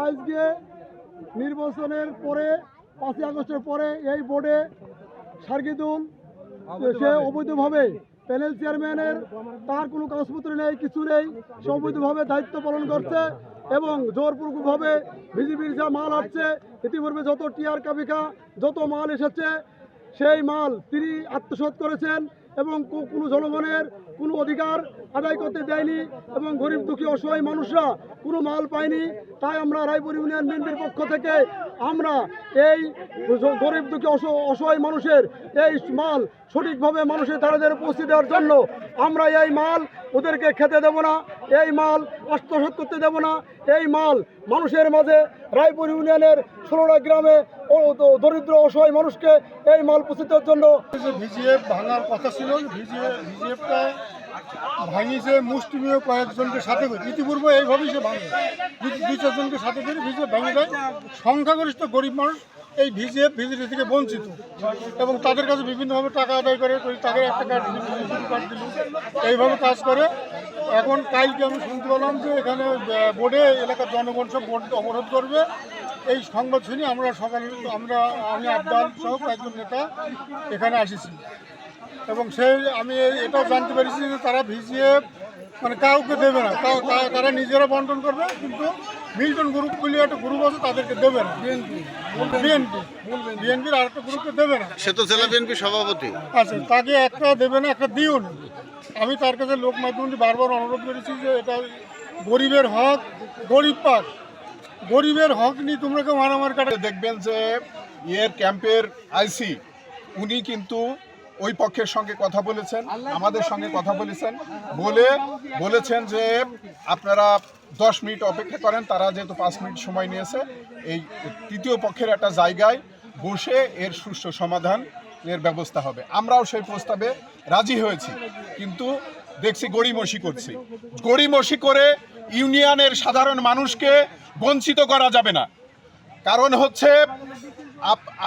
আজকে নির্বাচনের পরে 5ই আগস্টের পরে এই বোর্ডে সার্গিদুল সে অবৈধভাবে প্যানেল চেয়ারম্যানের তার কোনো কাগজপত্র নেই, কিছু নেই, সে অবৈধভাবে দায়িত্ব পালন করছে এবং জোরপূর্বকভাবে বিজেপির যা মাল আসছে ইতিপূর্বে যত টিআর কাবিকা যত মাল এসেছে সেই মাল তিনি আত্মসাৎ করেছেন এবং কোনো জনগণের কোনো অধিকার আদায় করতে দেয়নি এবং গরিব দুঃখী অসহায় মানুষরা কোনো মাল পায়নি। তাই আমরা রায়পুর ইউনিয়ন বিএনপির পক্ষ থেকে আমরা এই গরিব দুঃখী অসহায় মানুষের এই মাল সঠিকভাবে মানুষের তাদের পৌঁছে দেওয়ার জন্য আমরা এই মাল ওদেরকে খেতে দেব না, এই মাল আত্মসাৎ করতে দেব না। এই মাল মানুষের মাঝে রায়পুর ইউনিয়নের 16টা গ্রামে দরিদ্র অসহায় মানুষকে এই মাল পৌঁছে দেওয়ার জন্য ভিজিএফ ভাঙার কথা ছিল। ভিজিএফটা ভাঙিয়েছে মুষ্টিমেয় কয়েকজনকে সাথে করে, ইতিপূর্বে এইভাবেই সে ভাঙে, 2-4 জনকে সাথে করে ভিজিএফ ভেঙে দেয়। সংখ্যাগরিষ্ঠ গরিব মানুষ এই ভিজিএফ থেকে বঞ্চিত এবং তাদের কাছে বিভিন্নভাবে টাকা আদায় করে, তাদের একটা কার্ড দিল, এইভাবে কাজ করে। এখন কালকে আমি শুনতে পেলাম যে এখানে বোর্ডে এলাকার জনগণ সব বোর্ড অবরোধ করবে। এই সংবাদ শুনি আমি আবদাল সহ কয়েকজন নেতা এখানে আসেছি এবং আমি এটাও জানতে পেরেছি যে তারা ভিজিএফ মানে কাউকে দেবে না, তারা নিজেরা বন্টন করবে, কিন্তু মিল্টন গ্রুপ বলে একটা গ্রুপ আছে তাদেরকে দেবে না। বিএনপির আর একটা গ্রুপকে দেবে না, সে তো জেলা বিএনপি সভাপতি আচ্ছা, তাকে একটা দেবে না, একটা দিও না। আমি তার কাছে লোক মাধ্যমে বারবার অনুরোধ করেছি যে এটা গরিবের হক, গরিব পাক, গরিবের হক নিয়ে তোমরা কেউ মারামারি কাটা। দেখবেন যে এর ক্যাম্পের আইসি উনি কিন্তু ওই পক্ষের সঙ্গে কথা বলেছেন, আমাদের সঙ্গে কথা বলেছেন যে আপনারা 10 মিনিট অপেক্ষা করেন। তারা যেহেতু 5 মিনিট সময় নিয়েছে, এই তৃতীয় পক্ষের একটা জায়গায় বসে এর সুষ্ঠু সমাধানের ব্যবস্থা হবে। আমরাও সেই প্রস্তাবে রাজি হয়েছি, কিন্তু দেখছি গড়িমসি করে ইউনিয়নের সাধারণ মানুষকে বঞ্চিত করা যাবে না। কারণ হচ্ছে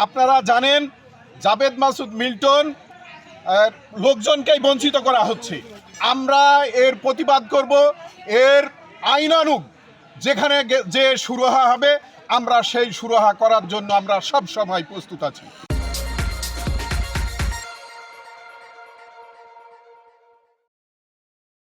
আপনারা জানেন জাবেদ মাসুদ মিল্টন লোকজনকেই বঞ্চিত করা হচ্ছে। আমরা এর প্রতিবাদ করব, এর আইনানুগ যেখানে যে সুরাহা হবে আমরা সেই সুরাহা করার জন্য আমরা সব সময় প্রস্তুত আছি।